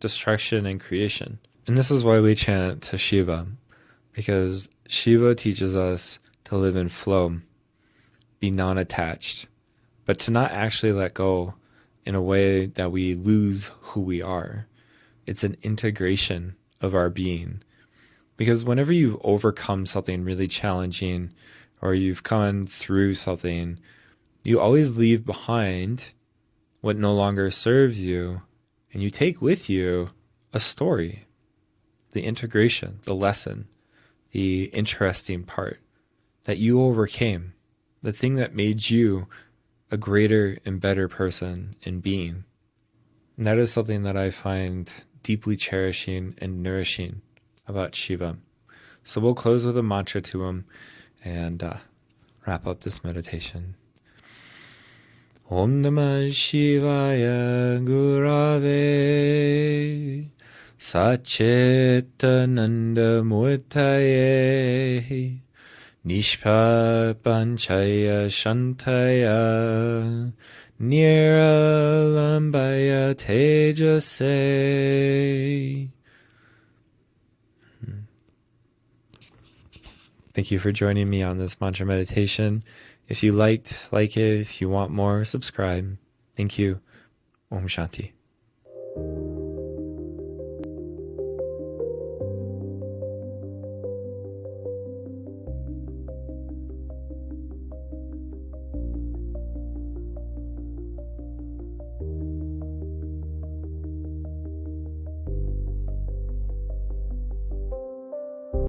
destruction, and creation. And this is why we chant to Shiva, because Shiva teaches us to live in flow, be non-attached, but to not actually let go in a way that we lose who we are. It's an integration of our being. Because whenever you've overcome something really challenging or you've gone through something, you always leave behind what no longer serves you, and you take with you a story, the integration, the lesson, the interesting part that you overcame, the thing that made you a greater and better person in being. And that is something that I find deeply cherishing and nourishing about Shiva. So we'll close with a mantra to him and wrap up this meditation. Om Namah Shivaya Gurave Satchitananda Murtaye Nishpapanchaya Shantaya Niralambaya Tejase. Thank you for joining me on this mantra meditation. If you like it, if you want more, subscribe. Thank you. Om Shanti.